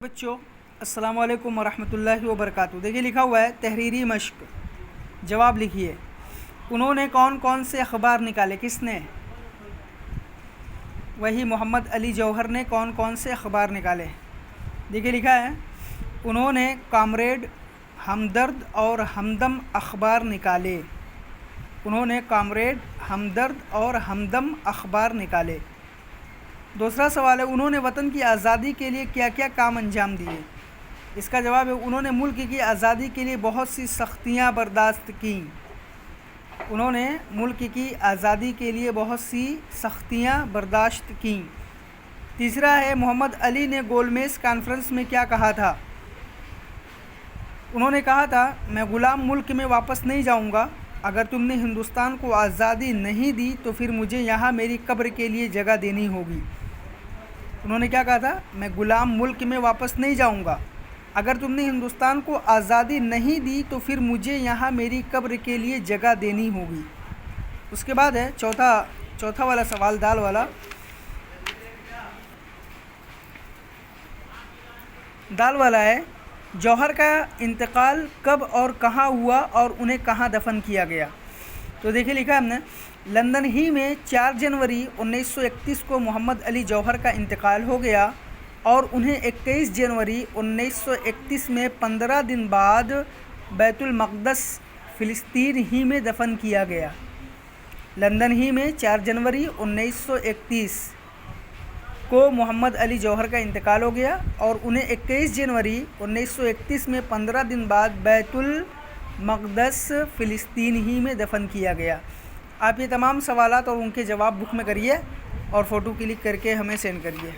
بچوں السلام علیکم ورحمۃ اللہ وبرکاتہ۔ دیکھیے لکھا ہوا ہے تحریری مشق، جواب لکھیے۔ انہوں نے کون کون سے اخبار نکالے؟ کس نے؟ وہی محمد علی جوہر نے کون کون سے اخبار نکالے؟ دیکھیے لکھا ہے انہوں نے کامریڈ، ہمدرد اور ہمدم اخبار نکالے۔ انہوں نے کامریڈ، ہمدرد اور ہمدم اخبار نکالے۔ دوسرا سوال ہے انہوں نے وطن کی آزادی کے لیے کیا کیا کام انجام دیے؟ اس کا جواب ہے انہوں نے ملک کی آزادی کے لیے بہت سی سختیاں برداشت کیں۔ انہوں نے ملک کی آزادی کے لیے بہت سی سختیاں برداشت کیں۔ تیسرا ہے محمد علی نے گول میز کانفرنس میں کیا کہا تھا؟ انہوں نے کہا تھا میں غلام ملک میں واپس نہیں جاؤں گا، اگر تم نے ہندوستان کو آزادی نہیں دی تو پھر مجھے یہاں میری قبر کے لیے جگہ دینی ہوگی۔ انہوں نے کیا کہا تھا؟ میں غلام ملک میں واپس نہیں جاؤں گا، اگر تم نے ہندوستان کو آزادی نہیں دی تو پھر مجھے یہاں میری قبر کے لیے جگہ دینی ہوگی۔ اس کے بعد ہے چوتھا والا سوال، دال والا۔ دال والا ہے جوہر کا انتقال کب اور کہاں ہوا اور انہیں کہاں دفن کیا گیا؟ تو دیکھیے لکھا ہم نے لندن ہی میں 4 جنوری 1931 کو محمد علی جوہر کا انتقال ہو گیا اور انہیں 21 جنوری 1931 میں 15 دن بعد بیت المقدس فلسطین ہی میں دفن کیا گیا۔ لندن ہی میں 4 جنوری 1931 کو محمد علی جوہر کا انتقال ہو گیا اور انہیں 21 جنوری 1931 میں 15 دن بعد بیت المقدس فلسطین ہی میں دفن کیا گیا۔ آپ یہ تمام سوالات اور ان کے جواب بک میں کریے اور فوٹو کلک کر کے ہمیں سینڈ کریے۔